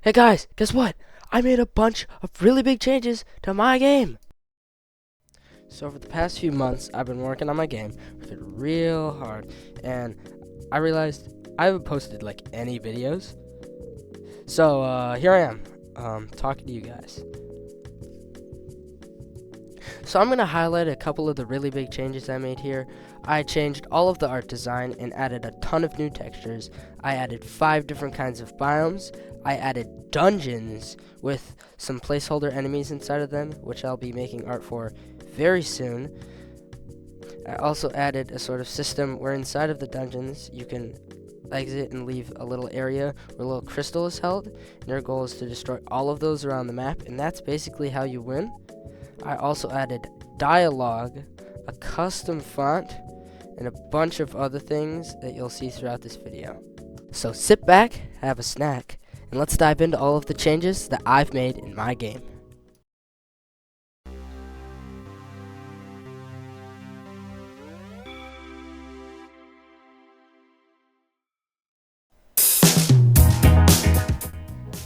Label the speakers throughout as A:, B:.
A: Hey guys, guess what? I made a bunch of really big changes to my game. So over the past few months, I've been working on my game, working real hard, and I realized I haven't posted like any videos. So here I am, talking to you guys. So I'm gonna highlight a couple of the really big changes I made here. I changed all of the art design and added a ton of new textures. I added 5 different kinds of biomes. I added dungeons with some placeholder enemies inside of them, which I'll be making art for very soon. I also added a sort of system where inside of the dungeons you can exit and leave a little area where a little crystal is held, and your goal is to destroy all of those around the map, and that's basically how you win. I also added dialogue, a custom font, and a bunch of other things that you'll see throughout this video. So sit back, have a snack, and let's dive into all of the changes that I've made in my game.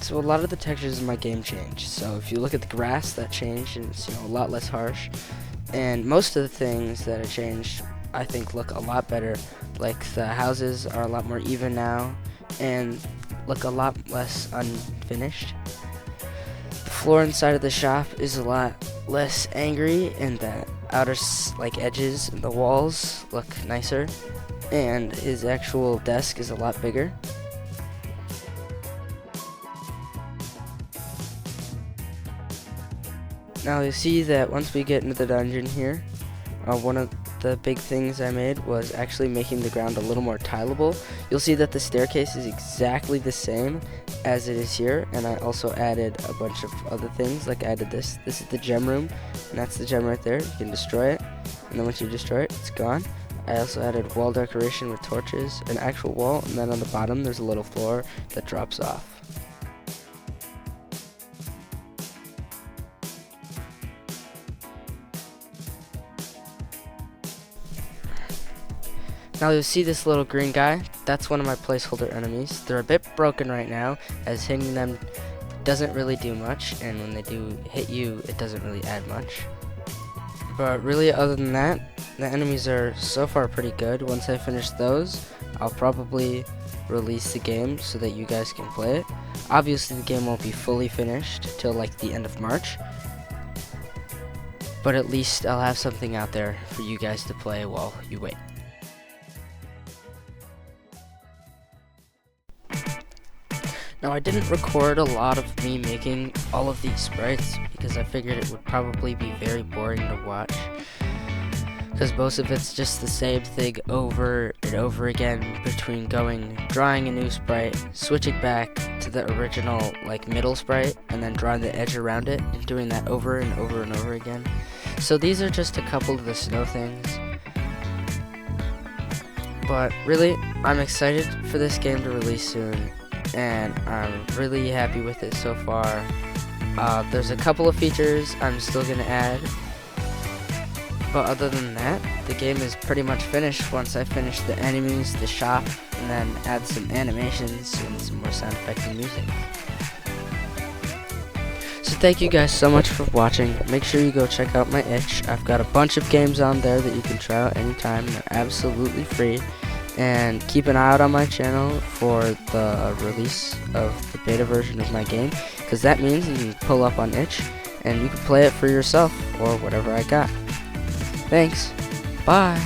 A: So a lot of the textures in my game changed. So if you look at the grass, that changed, and it's a lot less harsh. And most of the things that I changed, I think, look a lot better. Like the houses are a lot more even now, and look a lot less unfinished. The floor inside of the shop is a lot less angry, and the outer edges and the walls look nicer. And his actual desk is a lot bigger. Now you see that once we get into the dungeon here, one of the big things I made was actually making the ground a little more tileable. You'll see that the staircase is exactly the same as it is here, and I also added a bunch of other things. Like I added this. This is the gem room, and that's the gem right there. You can destroy it, and then once you destroy it, it's gone. I also added wall decoration with torches, an actual wall, and then on the bottom there's a little floor that drops off. Now you'll see this little green guy, that's one of my placeholder enemies. They're a bit broken right now, as hitting them doesn't really do much, and when they do hit you, it doesn't really add much. But really, other than that, the enemies are so far pretty good. Once I finish those, I'll probably release the game so that you guys can play it. Obviously the game won't be fully finished till like the end of March, but at least I'll have something out there for you guys to play while you wait. Now I didn't record a lot of me making all of these sprites because I figured it would probably be very boring to watch, because most of it's just the same thing over and over again between drawing a new sprite, switching back to the original middle sprite, and then drawing the edge around it and doing that over and over and over again. So these are just a couple of the snow things. But really, I'm excited for this game to release soon, and I'm really happy with it so far. There's a couple of features I'm still gonna add, but other than that, the game is pretty much finished once I finish the enemies, the shop, and then add some animations and some more sound effects and music. So thank you guys so much for watching. Make sure you go check out my itch. I've got a bunch of games on there that you can try out anytime. They're absolutely free. And keep an eye out on my channel for the release of the beta version of my game, because that means you can pull up on itch and you can play it for yourself or whatever I got. Thanks. Bye.